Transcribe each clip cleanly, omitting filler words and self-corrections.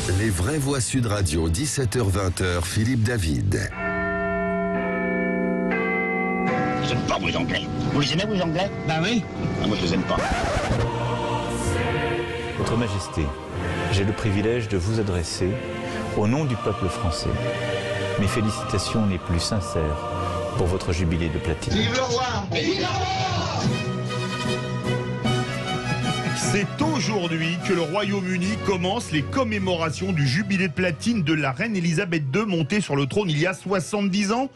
Les vraies voix Sud Radio, 17h-20h, Philippe David. J'aime pas vous Anglais. Vous les aimez vous Anglais? Ben oui. Ah, moi je les aime pas. Votre Majesté, j'ai le privilège de vous adresser, au nom du peuple français, mes félicitations les plus sincères pour votre jubilé de platine. Vive le roi! Vive le roi! C'est aujourd'hui que le Royaume-Uni commence les commémorations du jubilé de platine de la reine Elisabeth II montée sur le trône il y a 70 ans.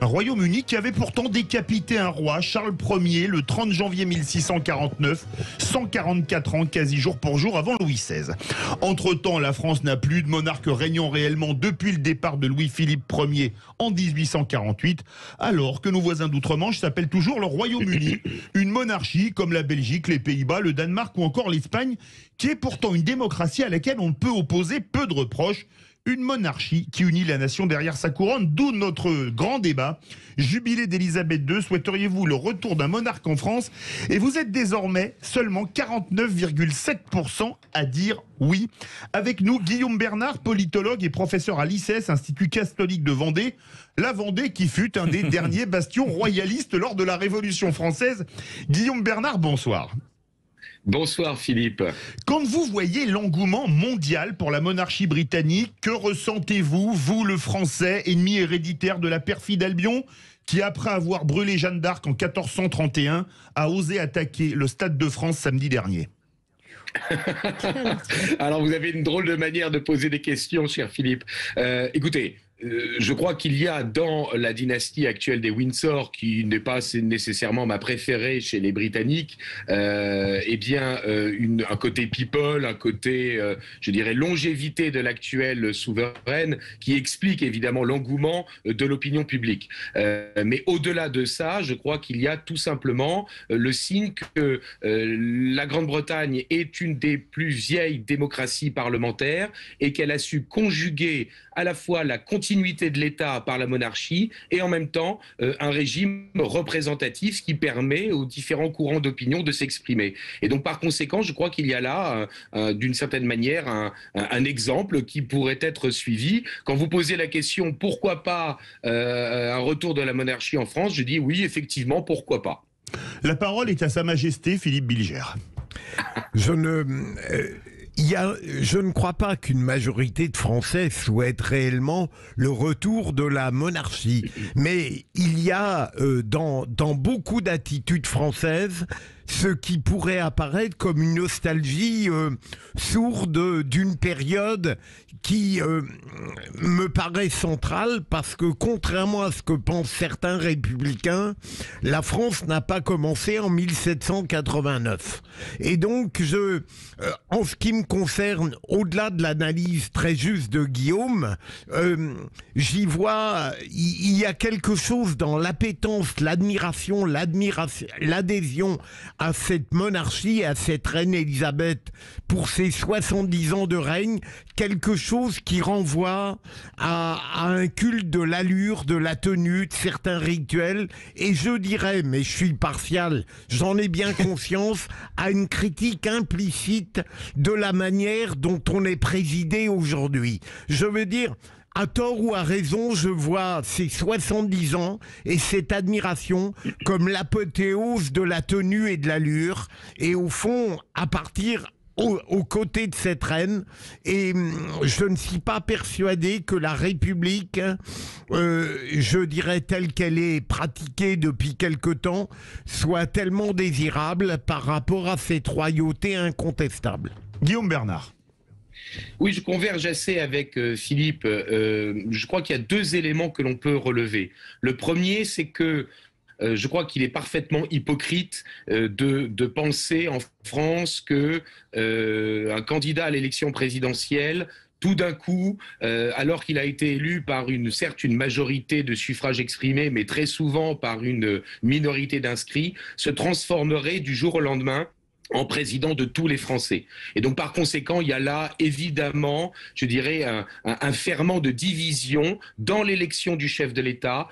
Un Royaume-Uni qui avait pourtant décapité un roi, Charles Ier, le 30 janvier 1649, 144 ans quasi jour pour jour avant Louis XVI. Entre-temps, la France n'a plus de monarque régnant réellement depuis le départ de Louis-Philippe Ier en 1848, alors que nos voisins d'outre-Manche s'appellent toujours le Royaume-Uni, une monarchie comme la Belgique, les Pays-Bas, le Danemark ou encore l'Espagne, qui est pourtant une démocratie à laquelle on ne peut opposer peu de reproches. Une monarchie qui unit la nation derrière sa couronne, d'où notre grand débat. Jubilé d'Elisabeth II, souhaiteriez-vous le retour d'un monarque en France? Et vous êtes désormais seulement 49,7% à dire oui. Avec nous, Guillaume Bernard, politologue et professeur à l'ICES, Institut catholique de Vendée. La Vendée qui fut un des derniers bastions royalistes lors de la Révolution française. Guillaume Bernard, bonsoir. Bonsoir Philippe. Quand vous voyez l'engouement mondial pour la monarchie britannique, que ressentez-vous, vous le Français, ennemi héréditaire de la perfide Albion, qui après avoir brûlé Jeanne d'Arc en 1431, a osé attaquer le Stade de France samedi dernier? Alors vous avez une drôle de manière de poser des questions, cher Philippe. Écoutez, je crois qu'il y a dans la dynastie actuelle des Windsor, qui n'est pas nécessairement ma préférée chez les Britanniques, eh bien un côté people, un côté, je dirais, longévité de l'actuelle souveraine, qui explique évidemment l'engouement de l'opinion publique. Mais au-delà de ça, je crois qu'il y a tout simplement le signe que la Grande-Bretagne est une des plus vieilles démocraties parlementaires et qu'elle a su conjuguer à la fois la continuité de l'État par la monarchie et en même temps un régime représentatif qui permet aux différents courants d'opinion de s'exprimer. Et donc par conséquent, je crois qu'il y a là d'une certaine manière un exemple qui pourrait être suivi. Quand vous posez la question pourquoi pas un retour de la monarchie en France, je dis oui, effectivement, pourquoi pas. La parole est à Sa Majesté Philippe Bilger. Je ne crois pas qu'une majorité de Français souhaite réellement le retour de la monarchie. Mais il y a dans beaucoup d'attitudes françaises ce qui pourrait apparaître comme une nostalgie sourde d'une période qui me paraît centrale parce que contrairement à ce que pensent certains républicains, la France n'a pas commencé en 1789. Et donc, en ce qui me concerne, au-delà de l'analyse très juste de Guillaume, j'y vois, il y a quelque chose dans l'appétence, l'admiration, l'adhésion à cette monarchie, à cette reine Elisabeth pour ses 70 ans de règne, quelque chose qui renvoie à un culte de l'allure, de la tenue, de certains rituels, et je dirais, mais je suis partial, j'en ai bien conscience, à une critique implicite de la manière dont on est présidé aujourd'hui. Je veux dire, à tort ou à raison, je vois ces 70 ans et cette admiration comme l'apothéose de la tenue et de l'allure. Et au fond, à partir aux côtés de cette reine, et je ne suis pas persuadé que la République, je dirais telle qu'elle est pratiquée depuis quelque temps, soit tellement désirable par rapport à cette royauté incontestable. Guillaume Bernard. Oui, je converge assez avec Philippe. Je crois qu'il y a deux éléments que l'on peut relever. Le premier, c'est que je crois qu'il est parfaitement hypocrite de penser en France que un candidat à l'élection présidentielle, tout d'un coup, alors qu'il a été élu par certes une majorité de suffrages exprimés, mais très souvent par une minorité d'inscrits, se transformerait du jour au lendemain en président de tous les Français. Et donc par conséquent, il y a là évidemment, je dirais, un ferment de division dans l'élection du chef de l'État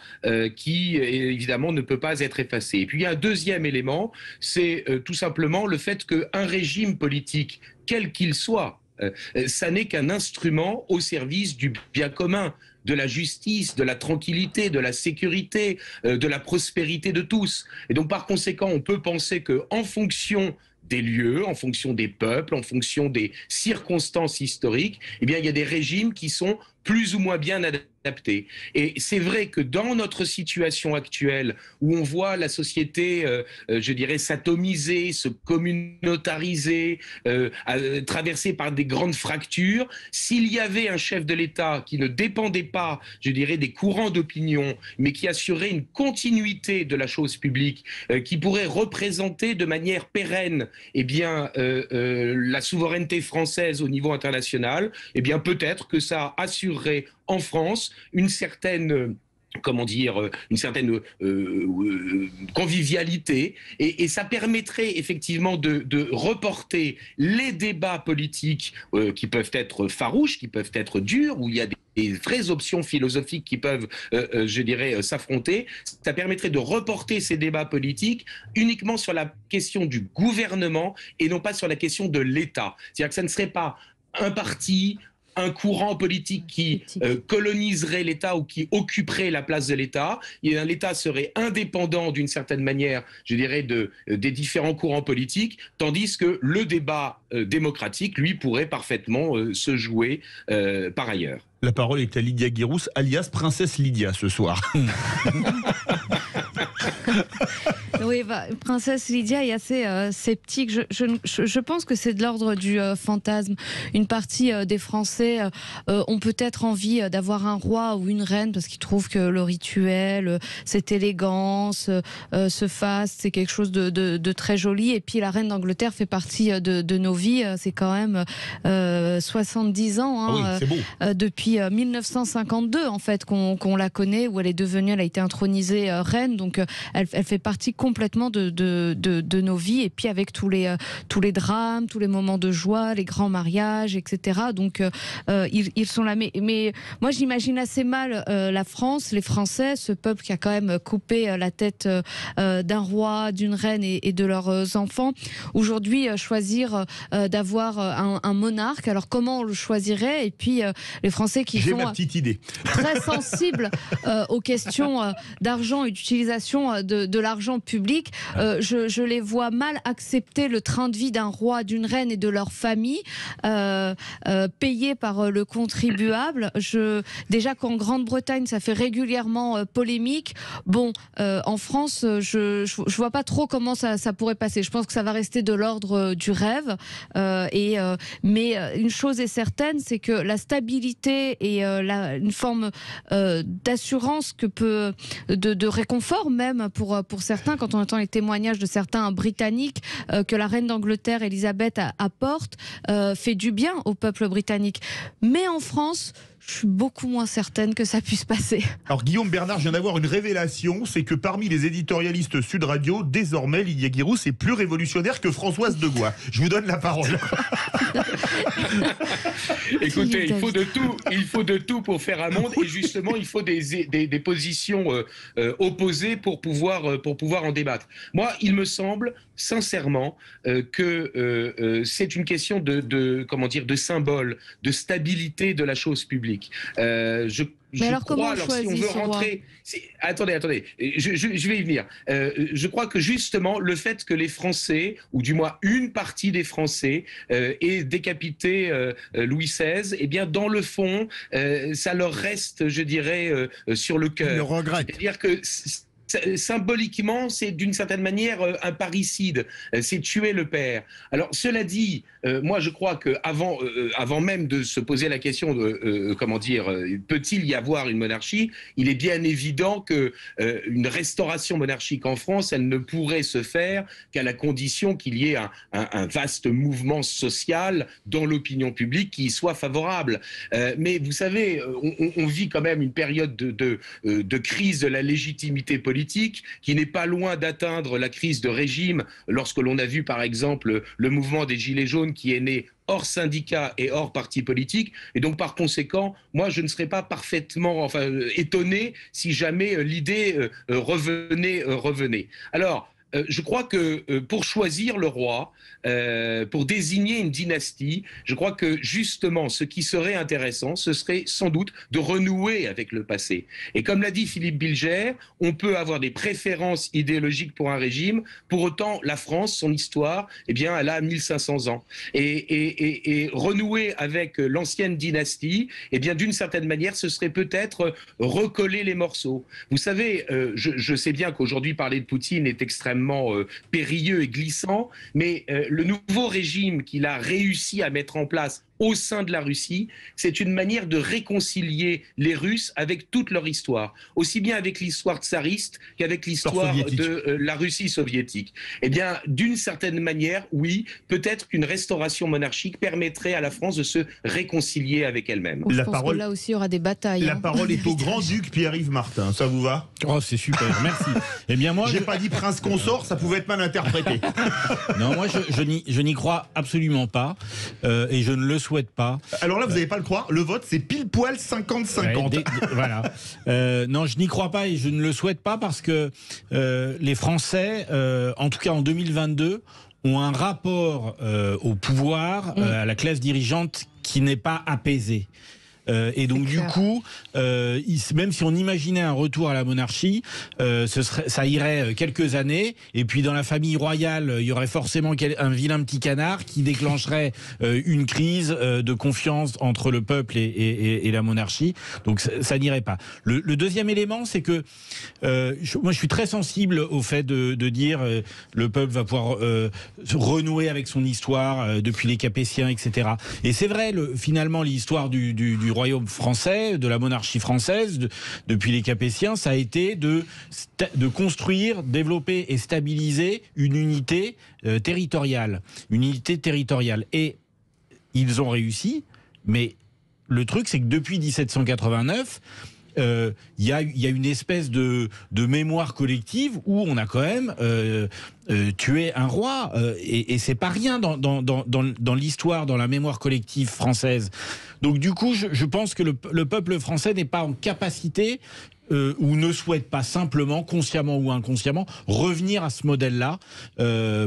qui évidemment ne peut pas être effacé. Et puis il y a un deuxième élément, c'est tout simplement le fait qu'un régime politique, quel qu'il soit, Ça n'est qu'un instrument au service du bien commun, de la justice, de la tranquillité, de la sécurité, de la prospérité de tous. Et donc, par conséquent, on peut penser qu'en fonction des lieux, en fonction des peuples, en fonction des circonstances historiques, eh bien, il y a des régimes qui sont plus ou moins bien adaptés. Et c'est vrai que dans notre situation actuelle, où on voit la société, je dirais, s'atomiser, se communautariser, traversée par des grandes fractures, s'il y avait un chef de l'État qui ne dépendait pas, je dirais, des courants d'opinion, mais qui assurait une continuité de la chose publique, qui pourrait représenter de manière pérenne, eh bien, la souveraineté française au niveau international, eh bien, peut-être que ça assurerait en France une certaine convivialité, et ça permettrait effectivement de reporter les débats politiques qui peuvent être farouches, qui peuvent être durs, où il y a des vraies options philosophiques qui peuvent, je dirais, s'affronter. Ça permettrait de reporter ces débats politiques uniquement sur la question du gouvernement et non pas sur la question de l'État. C'est-à-dire que ça ne serait pas un parti, un courant politique qui coloniserait l'État ou qui occuperait la place de l'État. L'État serait indépendant d'une certaine manière, je dirais, des différents courants politiques, tandis que le débat démocratique, lui, pourrait parfaitement se jouer par ailleurs. La parole est à Lydia Guirous, alias Princesse Lydia, ce soir. Oui, Princesse Lydia est assez sceptique. Je pense que c'est de l'ordre du fantasme. Une partie des Français ont peut-être envie d'avoir un roi ou une reine parce qu'ils trouvent que le rituel, cette élégance, ce faste, c'est quelque chose de très joli. Et puis la reine d'Angleterre fait partie de nos vies. C'est quand même 70 ans, hein, oui, c'est beau. depuis 1952 en fait qu'on la connaît, où elle est devenue, elle a été intronisée reine. Donc elle fait partie complètement de nos vies, et puis avec tous les drames, tous les moments de joie, les grands mariages, etc. Donc ils sont là. Mais moi j'imagine assez mal la France, les Français, ce peuple qui a quand même coupé la tête d'un roi, d'une reine et de leurs enfants, aujourd'hui choisir d'avoir un monarque. Alors comment on le choisirait? Et puis les Français qui sont ma petite idée. très sensibles aux questions d'argent et d'utilisation de l'argent public, je les vois mal accepter le train de vie d'un roi, d'une reine et de leur famille, payé par le contribuable. Déjà qu'en Grande-Bretagne, ça fait régulièrement polémique. Bon, en France, je vois pas trop comment ça pourrait passer. Je pense que ça va rester de l'ordre du rêve. Mais une chose est certaine, c'est que la stabilité et une forme d'assurance de réconfort même pour certains, quand on entend les témoignages de certains Britanniques, que la reine d'Angleterre, Elisabeth, apporte, fait du bien au peuple britannique. Mais en France, je suis beaucoup moins certaine que ça puisse passer. Alors Guillaume Bernard, je viens d'avoir une révélation, c'est que parmi les éditorialistes Sud Radio, désormais Lydia Guirous est plus révolutionnaire que Françoise de Gois. Je vous donne la parole. Écoutez, il faut de tout pour faire un monde, et justement il faut des positions opposées pour pouvoir en débattre. Moi, il me semble sincèrement que c'est une question de symbole, de stabilité de la chose publique. Mais alors comment on choisit si on veut rentrer, attendez, je vais y venir. Je crois que justement le fait que les Français, ou du moins une partie des Français, aient décapité Louis XVI, eh bien dans le fond, ça leur reste, je dirais, sur le cœur. Ils le regrettent. C'est-à-dire que symboliquement, c'est d'une certaine manière un parricide, c'est tuer le père. Alors cela dit, moi je crois qu'avant même de se poser la question de peut-il y avoir une monarchie, il est bien évident que une restauration monarchique en France, elle ne pourrait se faire qu'à la condition qu'il y ait un vaste mouvement social dans l'opinion publique qui y soit favorable. Mais vous savez, on vit quand même une période de crise de la légitimité politique qui n'est pas loin d'atteindre la crise de régime, lorsque l'on a vu par exemple le mouvement des Gilets jaunes qui est né hors syndicat et hors parti politique. Et donc par conséquent, moi je ne serais pas parfaitement étonné si jamais l'idée revenait. Alors je crois que pour choisir le roi, pour désigner une dynastie, je crois que justement, ce qui serait intéressant, ce serait sans doute de renouer avec le passé. Et comme l'a dit Philippe Bilger, on peut avoir des préférences idéologiques pour un régime, pour autant la France, son histoire, eh bien, elle a 1500 ans. Et renouer avec l'ancienne dynastie, eh bien, d'une certaine manière, ce serait peut-être recoller les morceaux. Vous savez, je sais bien qu'aujourd'hui, parler de Poutine est extrêmement périlleux et glissant, mais le nouveau régime qu'il a réussi à mettre en place au sein de la Russie, c'est une manière de réconcilier les Russes avec toute leur histoire, aussi bien avec l'histoire tsariste qu'avec l'histoire de la Russie soviétique. Eh bien, d'une certaine manière, oui, peut-être qu'une restauration monarchique permettrait à la France de se réconcilier avec elle-même. Je pense que là aussi, il y aura des batailles. La parole est au grand-duc Pierre-Yves Martin. Ça vous va? Oh, c'est super, merci. Eh bien, moi, j'ai pas dit prince consort, ça pouvait être mal interprété. Non, moi, je n'y crois absolument pas, et je ne le souhaite pas. Alors là, vous n'allez pas le croire, le vote, c'est pile poil 50-50. Ouais, voilà. Non, je n'y crois pas et je ne le souhaite pas parce que les Français, en tout cas en 2022, ont un rapport au pouvoir, à la classe dirigeante qui n'est pas apaisé. Et donc du coup, même si on imaginait un retour à la monarchie, ça irait quelques années, et puis dans la famille royale, il y aurait forcément un vilain petit canard qui déclencherait une crise de confiance entre le peuple et la monarchie. Donc ça n'irait pas. Le deuxième élément, c'est que moi je suis très sensible au fait de dire le peuple va pouvoir renouer avec son histoire depuis les Capétiens, etc. Et c'est vrai, finalement, l'histoire du royaume français, de la monarchie française, depuis les Capétiens, ça a été de construire, développer et stabiliser une unité territoriale. Une unité territoriale. Et ils ont réussi, mais le truc, c'est que depuis 1789, il y a une espèce de mémoire collective où on a quand même tué un roi, et c'est pas rien dans l'histoire, dans la mémoire collective française. Donc du coup, je pense que le peuple français n'est pas en capacité ou ne souhaite pas simplement, consciemment ou inconsciemment, revenir à ce modèle-là,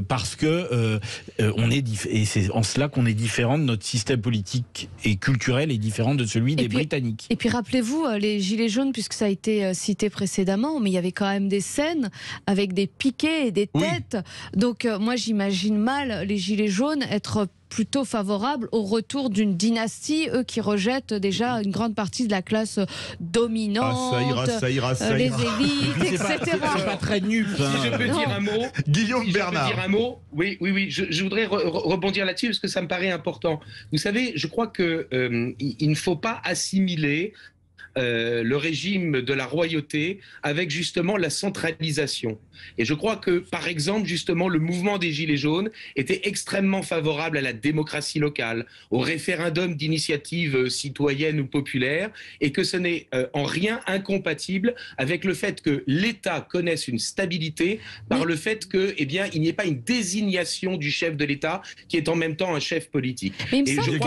parce que et c'est en cela qu'on est différent de notre système politique et culturel est différent de celui des Britanniques. Et puis rappelez-vous, les Gilets jaunes, puisque ça a été cité précédemment, mais il y avait quand même des scènes avec des piquets et des têtes. Donc moi j'imagine mal les Gilets jaunes être plutôt favorable au retour d'une dynastie, eux qui rejettent déjà une grande partie de la classe dominante, ça ira. Les élites, etc. C'est pas très nup. Si je peux dire un mot, Guillaume Bernard. Je peux dire un mot, oui, je voudrais rebondir là-dessus parce que ça me paraît important. Vous savez, je crois que il ne faut pas assimiler le régime de la royauté avec justement la centralisation. Et je crois que, par exemple, justement, le mouvement des Gilets jaunes était extrêmement favorable à la démocratie locale, au référendum d'initiative citoyenne ou populaire, et que ce n'est en rien incompatible avec le fait que l'État connaisse une stabilité par le fait que, eh bien, il n'y ait pas une désignation du chef de l'État qui est en même temps un chef politique. Et je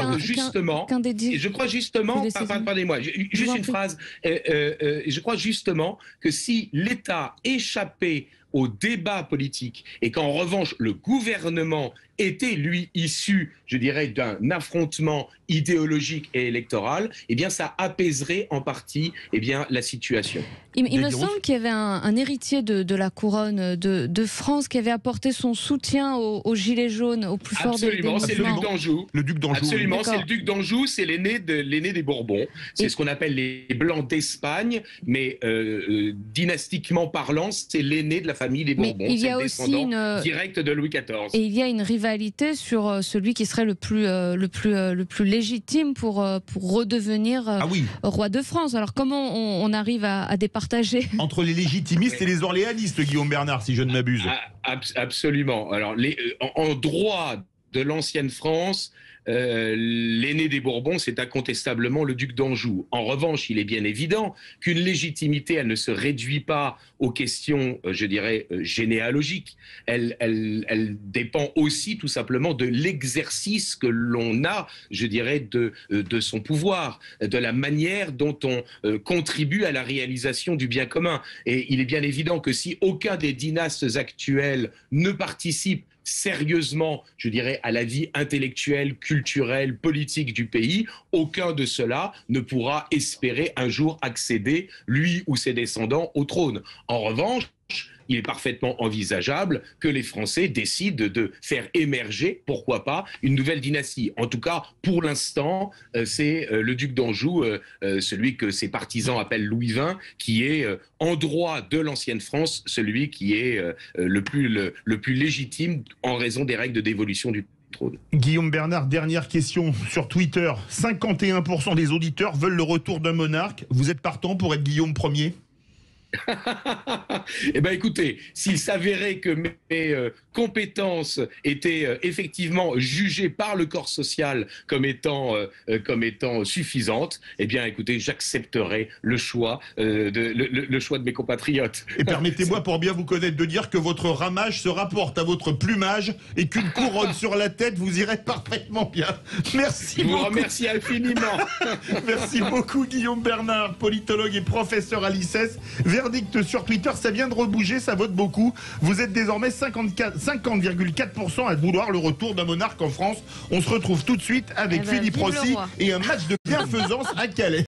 crois justement, pardonnez-moi, juste une phrase. Je crois justement que si l'État échappait au débat politique et qu'en revanche le gouvernement était lui issu, je dirais, d'un affrontement idéologique et électoral, eh bien ça apaiserait en partie la situation. Il me semble qu'il y avait un héritier de la couronne de France qui avait apporté son soutien aux Gilets jaunes, au plus fort des mouvements. C'est le duc d'Anjou. Le duc d'Anjou. Absolument, c'est le duc d'Anjou, c'est l'aîné des Bourbons. C'est ce qu'on appelle les Blancs d'Espagne, mais dynastiquement parlant, c'est l'aîné de la famille des Bourbons. Il y a aussi direct de Louis XIV. Et il y a une rivalité sur celui qui serait le plus légitime pour redevenir roi de France. Alors comment on arrive à départager entre les légitimistes et les orléanistes, Guillaume Bernard, si je ne m'abuse? Absolument. Alors en droit de l'ancienne France, l'aîné des Bourbons, c'est incontestablement le duc d'Anjou. En revanche, il est bien évident qu'une légitimité, elle ne se réduit pas aux questions, je dirais, généalogiques. Elle dépend aussi tout simplement de l'exercice que l'on a, je dirais, de son pouvoir, de la manière dont on contribue à la réalisation du bien commun. Et il est bien évident que si aucun des dynastes actuels ne participe sérieusement, je dirais, à la vie intellectuelle, culturelle, politique du pays, aucun de ceux-là ne pourra espérer un jour accéder, lui ou ses descendants, au trône. En revanche, il est parfaitement envisageable que les Français décident de faire émerger, pourquoi pas, une nouvelle dynastie. En tout cas, pour l'instant, c'est le duc d'Anjou, celui que ses partisans appellent Louis XX, qui est en droit de l'ancienne France, celui qui est le plus légitime en raison des règles de dévolution du trône. Guillaume Bernard, dernière question sur Twitter. 51% des auditeurs veulent le retour d'un monarque. Vous êtes partant pour être Guillaume Ier ? Eh bien, écoutez, s'il s'avérait que mes compétences étaient effectivement jugées par le corps social comme étant suffisantes, eh bien, écoutez, j'accepterai le choix de mes compatriotes. Et permettez-moi, pour bien vous connaître, de dire que votre ramage se rapporte à votre plumage et qu'une couronne sur la tête vous irait parfaitement bien. Merci beaucoup. Je vous remercie infiniment. Merci beaucoup, Guillaume Bernard, politologue et professeur à l'ICES. Verdict sur Twitter, ça vient de rebouger, ça vote beaucoup. Vous êtes désormais 50,4% à vouloir le retour d'un monarque en France. On se retrouve tout de suite avec Philippe Rossi et un match de bienfaisance à Calais.